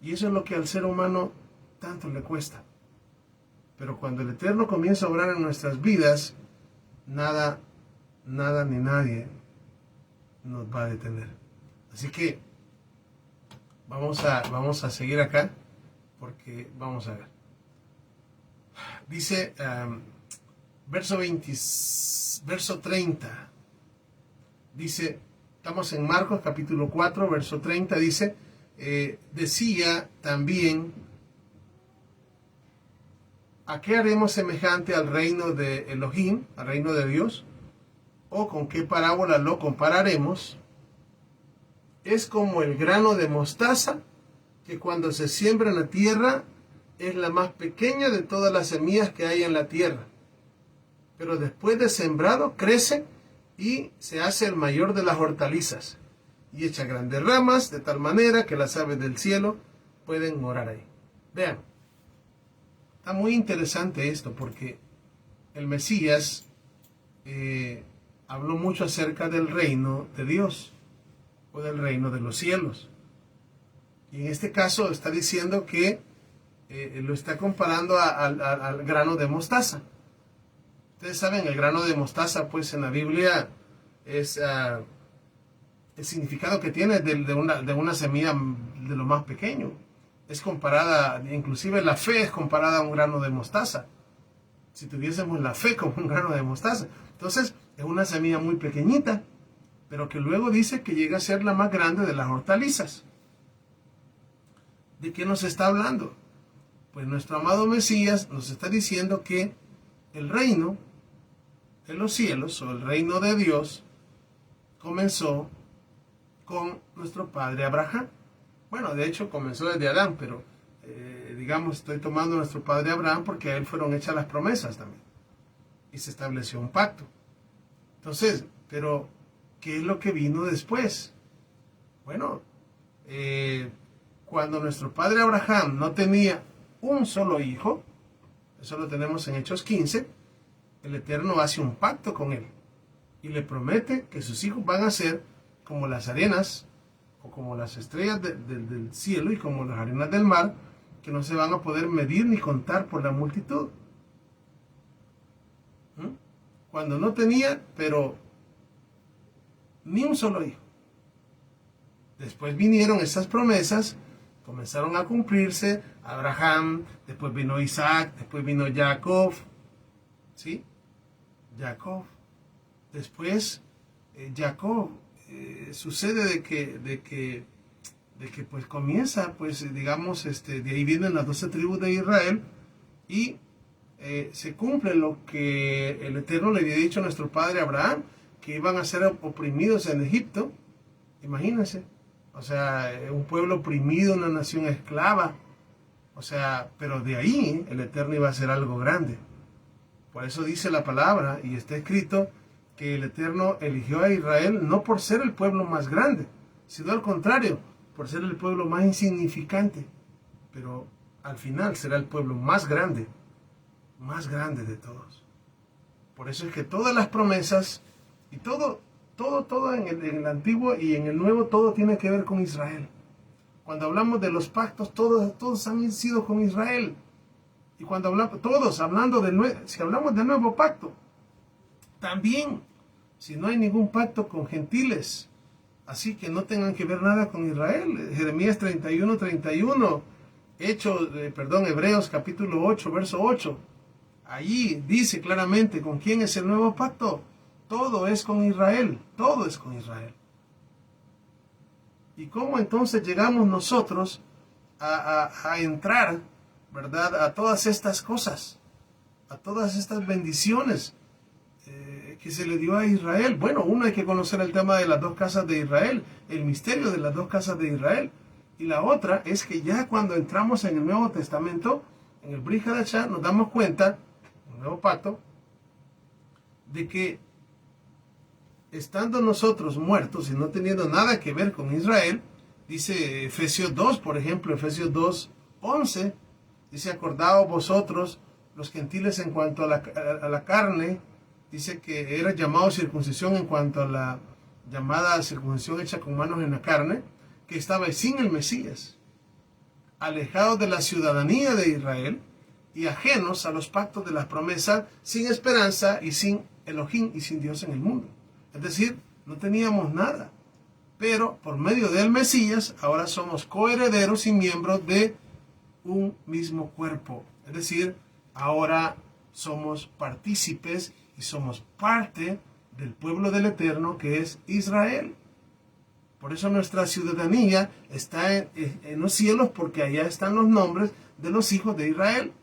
Y eso es lo que al ser humano tanto le cuesta. Pero cuando el Eterno comienza a obrar en nuestras vidas, nada ni nadie nos va a detener. Así que vamos a seguir acá, porque vamos a ver. Dice verso 30. Dice, estamos en Marcos capítulo 4, verso 30, dice, decía también, ¿a qué haremos semejante al reino de Elohim, al reino de Dios? ¿O con qué parábola lo compararemos? Es como el grano de mostaza, que cuando se siembra en la tierra es la más pequeña de todas las semillas que hay en la tierra. Pero después de sembrado crece y se hace el mayor de las hortalizas, y echa grandes ramas, de tal manera que las aves del cielo pueden orar ahí. Vean, está muy interesante esto porque el Mesías habló mucho acerca del reino de Dios o del reino de los cielos. Y en este caso está diciendo que lo está comparando al grano de mostaza. Ustedes saben, el grano de mostaza, pues en la Biblia es el significado que tiene de una semilla de lo más pequeño. Es comparada, inclusive la fe es comparada a un grano de mostaza. Si tuviésemos la fe como un grano de mostaza. Entonces, es una semilla muy pequeñita, pero que luego dice que llega a ser la más grande de las hortalizas. ¿De qué nos está hablando? Pues nuestro amado Mesías nos está diciendo que el reino de los cielos o el reino de Dios comenzó con nuestro padre Abraham. Bueno, de hecho comenzó desde Adán, pero digamos, estoy tomando a nuestro padre Abraham porque a él fueron hechas las promesas también. Y se estableció un pacto. Entonces, pero, ¿qué es lo que vino después? Bueno, cuando nuestro padre Abraham no tenía un solo hijo, eso lo tenemos en Hechos 15, el Eterno hace un pacto con él y le promete que sus hijos van a ser como las arenas o como las estrellas del cielo y como las arenas del mar, que no se van a poder medir ni contar por la multitud. Cuando no tenía, pero ni un solo hijo. Después vinieron estas promesas, comenzaron a cumplirse. Abraham, después vino Isaac, después vino Jacob, ¿sí? Jacob. Después, Jacob, sucede de que pues comienza, pues digamos, de ahí vienen las 12 tribus de Israel y se cumple lo que el Eterno le había dicho a nuestro padre Abraham, que iban a ser oprimidos en Egipto. Imagínense, o sea, un pueblo oprimido, una nación esclava, o sea, pero de ahí el Eterno iba a hacer algo grande. Por eso dice la palabra, y está escrito, que el Eterno eligió a Israel no por ser el pueblo más grande, sino al contrario, por ser el pueblo más insignificante. Pero al final será el pueblo más grande de todos. Por eso es que todas las promesas y todo en el Antiguo y en el Nuevo, todo tiene que ver con Israel. Cuando hablamos de los pactos, todos han sido con Israel. Y cuando hablamos, si hablamos del nuevo pacto, también, si no hay ningún pacto con gentiles, así que no tengan que ver nada con Israel. Jeremías 31:31, Hebreos capítulo 8, verso 8. Allí dice claramente con quién es el nuevo pacto. Todo es con Israel, todo es con Israel. ¿Y cómo entonces llegamos nosotros a entrar, verdad, a todas estas cosas, a todas estas bendiciones que se le dio a Israel? Bueno, uno, hay que conocer el tema de las dos casas de Israel, el misterio de las dos casas de Israel. Y la otra es que ya cuando entramos en el Nuevo Testamento, en el Brit Hadashah, nos damos cuenta, en el Nuevo Pacto, de que estando nosotros muertos y no teniendo nada que ver con Israel, dice Efesios 2, por ejemplo, Efesios 2:11, dice: acordaos vosotros, los gentiles, en cuanto a la carne, dice que era llamado circuncisión en cuanto a la llamada circuncisión hecha con manos en la carne, que estaba sin el Mesías, alejados de la ciudadanía de Israel y ajenos a los pactos de las promesas, sin esperanza y sin Elohim y sin Dios en el mundo. Es decir, no teníamos nada, pero por medio del Mesías ahora somos coherederos y miembros de un mismo cuerpo. Es decir, ahora somos partícipes y somos parte del pueblo del Eterno, que es Israel. Por eso nuestra ciudadanía está en los cielos, porque allá están los nombres de los hijos de Israel.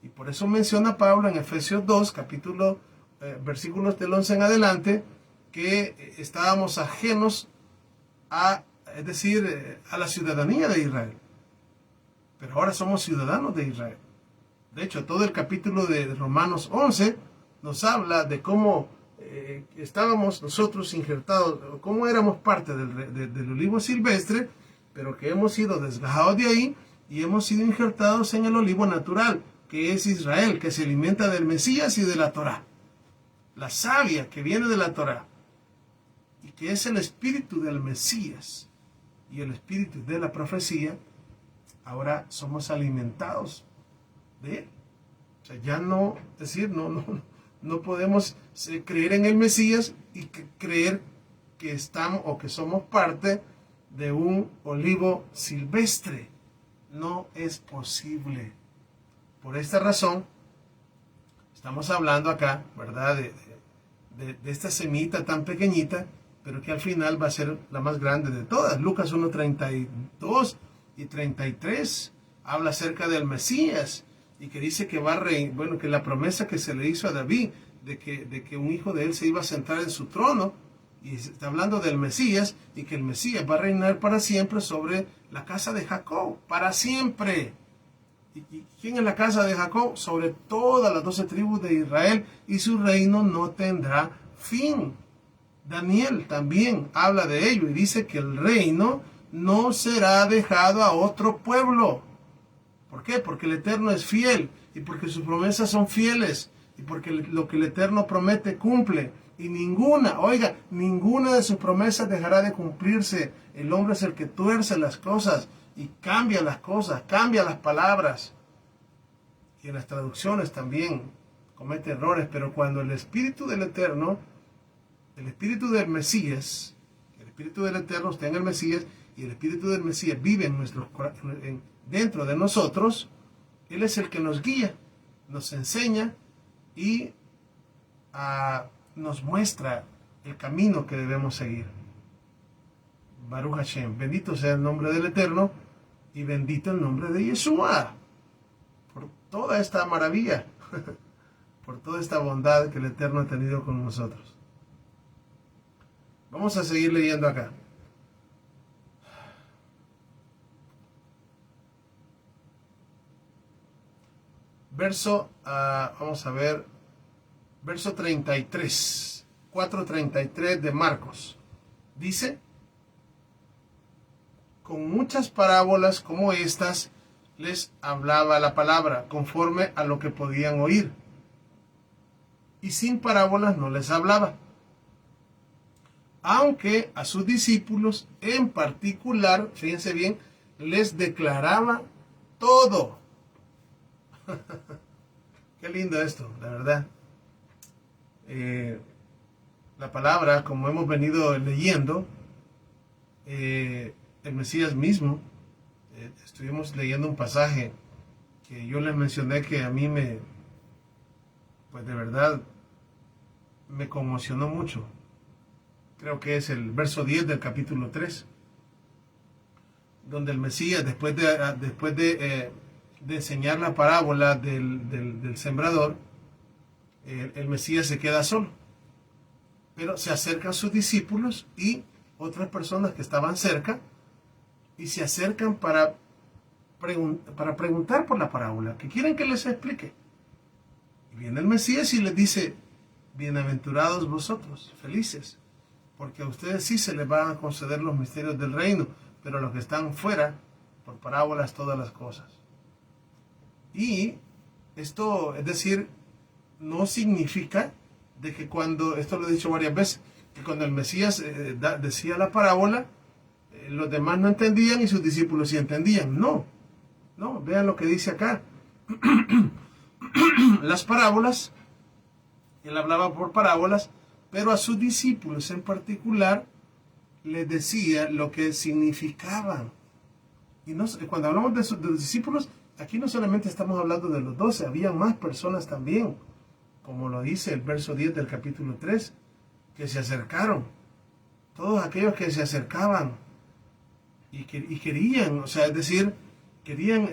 Y por eso menciona Pablo en Efesios 2, versículos del 11 en adelante, que estábamos ajenos a la ciudadanía de Israel. Pero ahora somos ciudadanos de Israel. De hecho, todo el capítulo de Romanos 11 nos habla de cómo estábamos nosotros injertados, cómo éramos parte del olivo silvestre, pero que hemos sido desgajados de ahí y hemos sido injertados en el olivo natural, que es Israel, que se alimenta del Mesías y de la Torá. La savia que viene de la Torá, y que es el espíritu del Mesías y el espíritu de la profecía, ahora somos alimentados de él. O sea, ya no, es decir, no podemos creer en el Mesías y creer que estamos o que somos parte de un olivo silvestre. No es posible. Por esta razón, estamos hablando acá, ¿verdad? De esta semita tan pequeñita, pero que al final va a ser la más grande de todas. Lucas 1:32 y 33 habla acerca del Mesías y que dice que va a reinar, bueno, que la promesa que se le hizo a David de que un hijo de él se iba a sentar en su trono, y está hablando del Mesías, y que el Mesías va a reinar para siempre sobre la casa de Jacob, para siempre. ¿Y quién es la casa de Jacob? Sobre todas las 12 tribus de Israel, y su reino no tendrá fin. Daniel también habla de ello y dice que el reino no será dejado a otro pueblo. ¿Por qué? Porque el Eterno es fiel y porque sus promesas son fieles y porque lo que el Eterno promete cumple. Y ninguna de sus promesas dejará de cumplirse. El hombre es el que tuerce las cosas y cambia las cosas, cambia las palabras. Y en las traducciones también comete errores, pero cuando el Espíritu del Eterno, el Espíritu del Mesías, el Espíritu del Eterno está en el Mesías y el Espíritu del Mesías vive dentro de nosotros, Él es el que nos guía, nos enseña y nos muestra el camino que debemos seguir. Baruch Hashem, bendito sea el nombre del Eterno y bendito el nombre de Yeshua por toda esta maravilla, por toda esta bondad que el Eterno ha tenido con nosotros. Vamos a seguir leyendo acá. Vamos a ver, verso 33, 4:33 de Marcos. Dice: con muchas parábolas como estas les hablaba la palabra, conforme a lo que podían oír. Y sin parábolas no les hablaba. Aunque a sus discípulos en particular, fíjense bien, les declaraba todo. Qué lindo esto, la verdad. La palabra, como hemos venido leyendo, el Mesías mismo, estuvimos leyendo un pasaje que yo les mencioné que a mí pues de verdad, me conmocionó mucho. Creo que es el verso 10 del capítulo 3, donde el Mesías, después de enseñar la parábola del sembrador, el Mesías se queda solo, pero se acercan sus discípulos y otras personas que estaban cerca, y se acercan para preguntar por la parábola, que quieren que les explique. Y viene el Mesías y les dice: bienaventurados vosotros, felices, porque a ustedes sí se les van a conceder los misterios del reino, pero a los que están fuera, por parábolas todas las cosas. Y esto, es decir, no significa de que cuando, esto lo he dicho varias veces, que cuando el Mesías decía la parábola, los demás no entendían y sus discípulos sí entendían. No, vean lo que dice acá. Las parábolas, él hablaba por parábolas, pero a sus discípulos en particular les decía lo que significaban. Y cuando hablamos de los discípulos, aquí no solamente estamos hablando de los 12, había más personas también, como lo dice el verso 10 del capítulo 3, que se acercaron. Todos aquellos que se acercaban y querían, o sea, es decir, querían,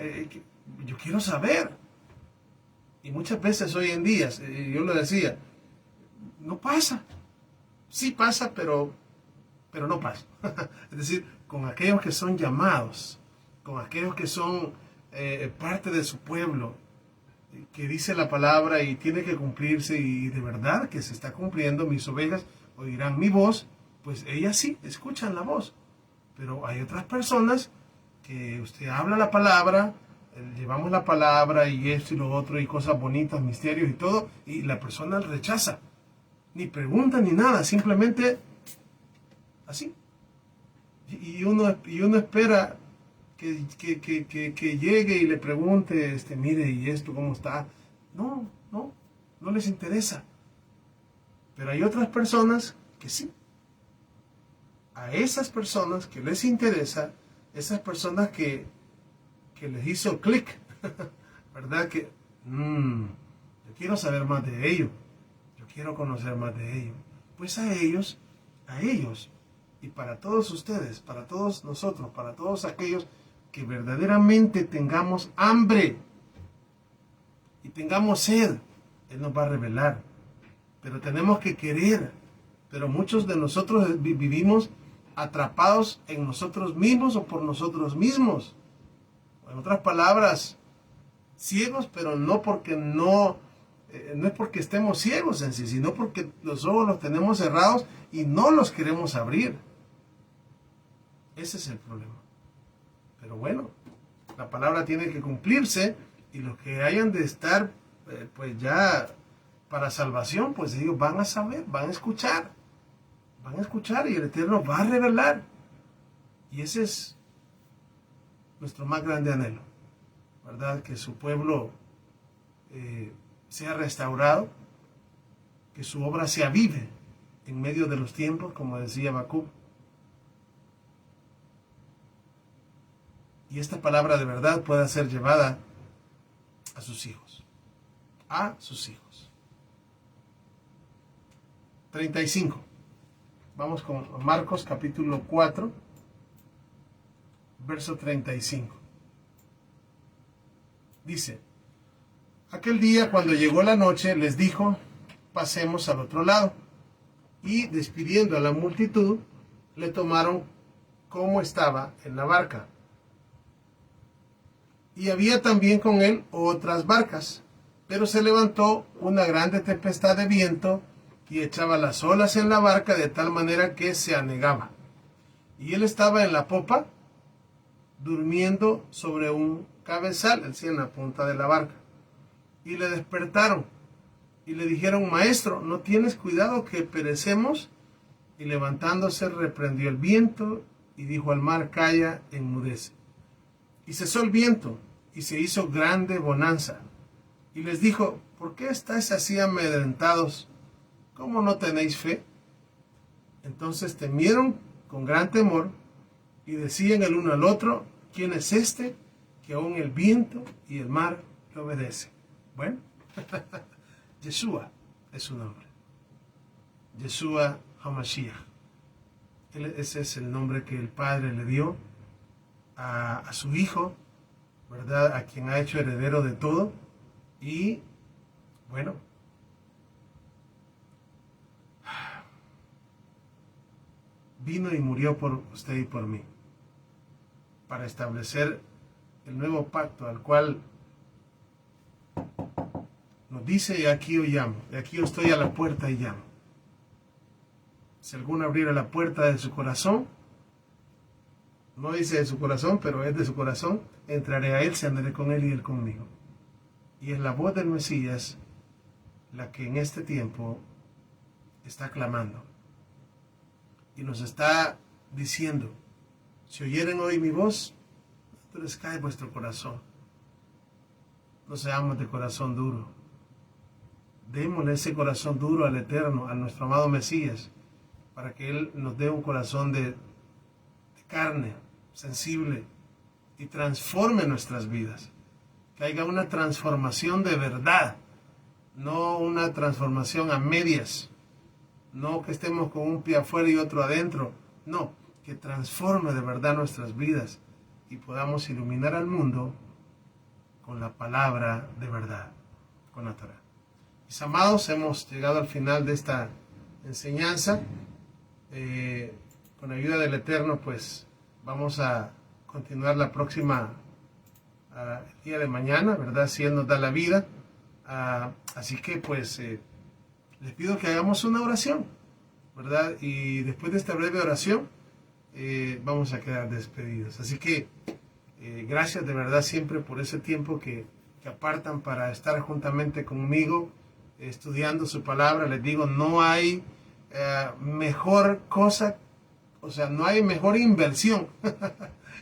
yo quiero saber. Y muchas veces hoy en día, yo lo decía, no pasa. Sí pasa, pero no pasa. Es decir, con aquellos que son llamados, con aquellos que son parte de su pueblo, que dice la palabra y tiene que cumplirse, y de verdad que se está cumpliendo. Mis ovejas oirán mi voz, pues ellas sí escuchan la voz. Pero hay otras personas que usted habla la palabra, llevamos la palabra y esto y lo otro y cosas bonitas, misterios y todo, y la persona rechaza. Ni pregunta ni nada, simplemente así. Y uno espera que llegue y le pregunte, mire, ¿y esto cómo está? No les interesa. Pero hay otras personas que sí. A esas personas que les interesa, esas personas que les hizo clic, ¿verdad? Que yo quiero saber más de ellos, yo quiero conocer más de ellos. Pues a ellos, y para todos ustedes, para todos nosotros, para todos aquellos que verdaderamente tengamos hambre y tengamos sed, Él nos va a revelar. Pero tenemos que querer. Pero muchos de nosotros vivimos atrapados en nosotros mismos o por nosotros mismos. En otras palabras, ciegos, pero no porque no es porque estemos ciegos en sí, sino porque los ojos los tenemos cerrados y no los queremos abrir. Ese es el problema. Pero bueno, la palabra tiene que cumplirse y los que hayan de estar pues ya para salvación, pues ellos van a saber, van a escuchar y el Eterno va a revelar. Y ese es nuestro más grande anhelo, ¿verdad? Que su pueblo sea restaurado, que su obra se avive en medio de los tiempos, como decía Habacuc. Y esta palabra de verdad pueda ser llevada a sus hijos. A sus hijos. 35. Vamos con Marcos capítulo 4, verso 35. Dice: aquel día, cuando llegó la noche, les dijo: pasemos al otro lado. Y despidiendo a la multitud, le tomaron como estaba en la barca. Y había también con él otras barcas, pero se levantó una grande tempestad de viento y echaba las olas en la barca de tal manera que se anegaba. Y él estaba en la popa, durmiendo sobre un cabezal, así en la punta de la barca. Y le despertaron y le dijeron: maestro, ¿no tienes cuidado que perecemos? Y levantándose reprendió el viento y dijo al mar: calla, enmudece. Y cesó el viento y se hizo grande bonanza. Y les dijo: ¿por qué estáis así amedrentados? ¿Cómo no tenéis fe? Entonces temieron con gran temor y decían el uno al otro: ¿quién es este que aún el viento y el mar le obedecen? Bueno, Yeshua es su nombre. Yeshua HaMashiach. Ese es el nombre que el Padre le dio a su Hijo, ¿verdad? A quien ha hecho heredero de todo. Y bueno, vino y murió por usted y por mí, para establecer el nuevo pacto al cual nos dice: y aquí yo llamo, y aquí yo estoy a la puerta y llamo. Si alguno abriera la puerta de su corazón, no dice de su corazón, pero es de su corazón, entraré a él, cenaré con él y él conmigo. Y es la voz del Mesías la que en este tiempo está clamando y nos está diciendo: si oyeren hoy mi voz, no les cae vuestro corazón. No seamos de corazón duro. Démosle ese corazón duro al Eterno, a nuestro amado Mesías, para que Él nos dé un corazón de carne, sensible, y transforme nuestras vidas. Que haya una transformación de verdad, no una transformación a medias. No que estemos con un pie afuera y otro adentro. No, que transforme de verdad nuestras vidas y podamos iluminar al mundo con la palabra de verdad, con la Torah. Mis amados, hemos llegado al final de esta enseñanza. Con ayuda del Eterno, pues vamos a continuar la próxima el día de mañana, ¿verdad? Si Él nos da la vida. Así que pues les pido que hagamos una oración, ¿verdad? Y después de esta breve oración, vamos a quedar despedidos. Así que gracias de verdad siempre por ese tiempo que apartan para estar juntamente conmigo estudiando su palabra. Les digo, no hay mejor cosa, o sea, no hay mejor inversión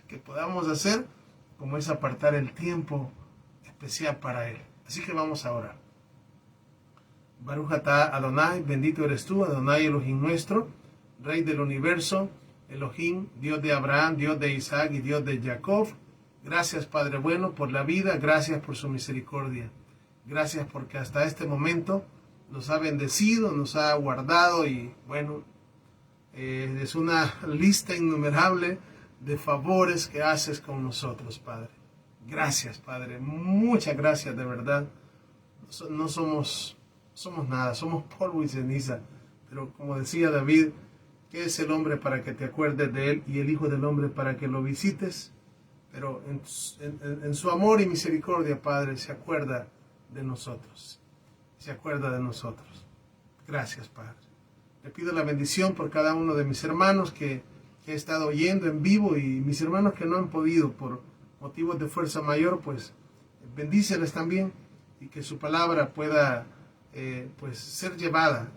que podamos hacer como es apartar el tiempo especial para Él. Así que vamos a orar. Baruch atah Adonai, bendito eres tú, Adonai Elohim nuestro, Rey del universo, Elohim, Dios de Abraham, Dios de Isaac y Dios de Jacob. Gracias, Padre bueno, por la vida, gracias por su misericordia. Gracias porque hasta este momento nos ha bendecido, nos ha guardado y bueno, es una lista innumerable de favores que haces con nosotros, Padre. Gracias, Padre, muchas gracias de verdad. No somos nada, somos polvo y ceniza, pero como decía David, ¿qué es el hombre para que te acuerdes de él y el hijo del hombre para que lo visites? Pero en su amor y misericordia, Padre, se acuerda de nosotros. Se acuerda de nosotros. Gracias, Padre. Le pido la bendición por cada uno de mis hermanos que he estado oyendo en vivo y mis hermanos que no han podido por motivos de fuerza mayor, pues bendíceles también y que su palabra pueda pues ser llevada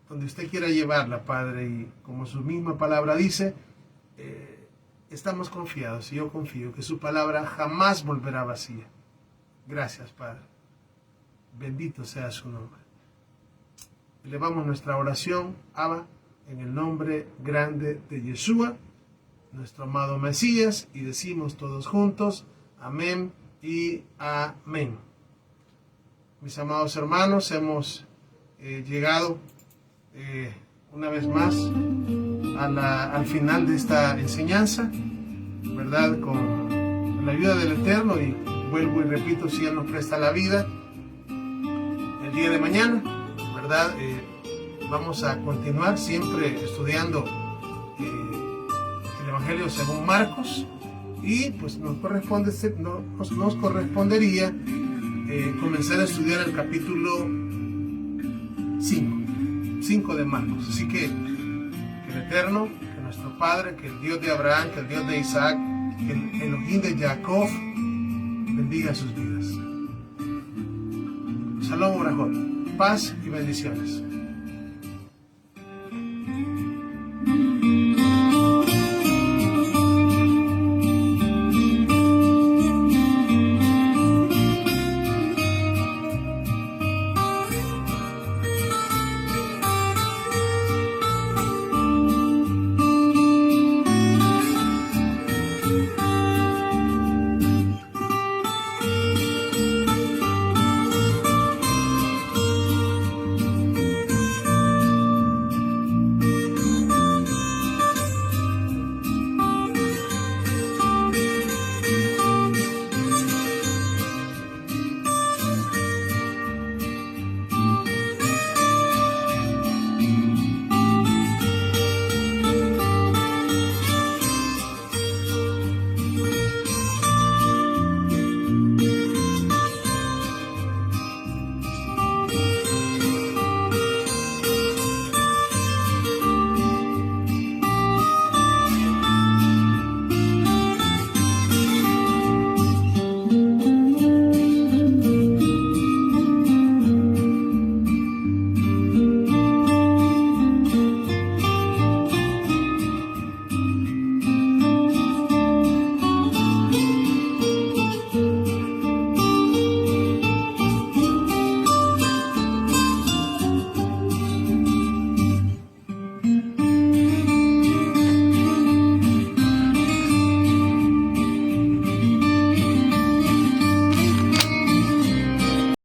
donde usted quiera llevarla, Padre. Y como su misma palabra dice, estamos confiados y yo confío que su palabra jamás volverá vacía. Gracias, Padre. Bendito sea su nombre. Elevamos nuestra oración, Abba, en el nombre grande de Yeshua, nuestro amado Mesías, y decimos todos juntos, amén y amén. Mis amados hermanos, hemos llegado una vez más al final de esta enseñanza, ¿verdad? Con la ayuda del Eterno, y vuelvo y repito, si Él nos presta la vida, el día de mañana, ¿verdad? Vamos a continuar siempre estudiando el Evangelio según Marcos, y pues nos correspondería comenzar a estudiar el capítulo 5 de Marcos. Así que el Eterno, que nuestro Padre, que el Dios de Abraham, que el Dios de Isaac, que el Elohim de Jacob bendiga sus vidas. Shalom Orajot, paz y bendiciones.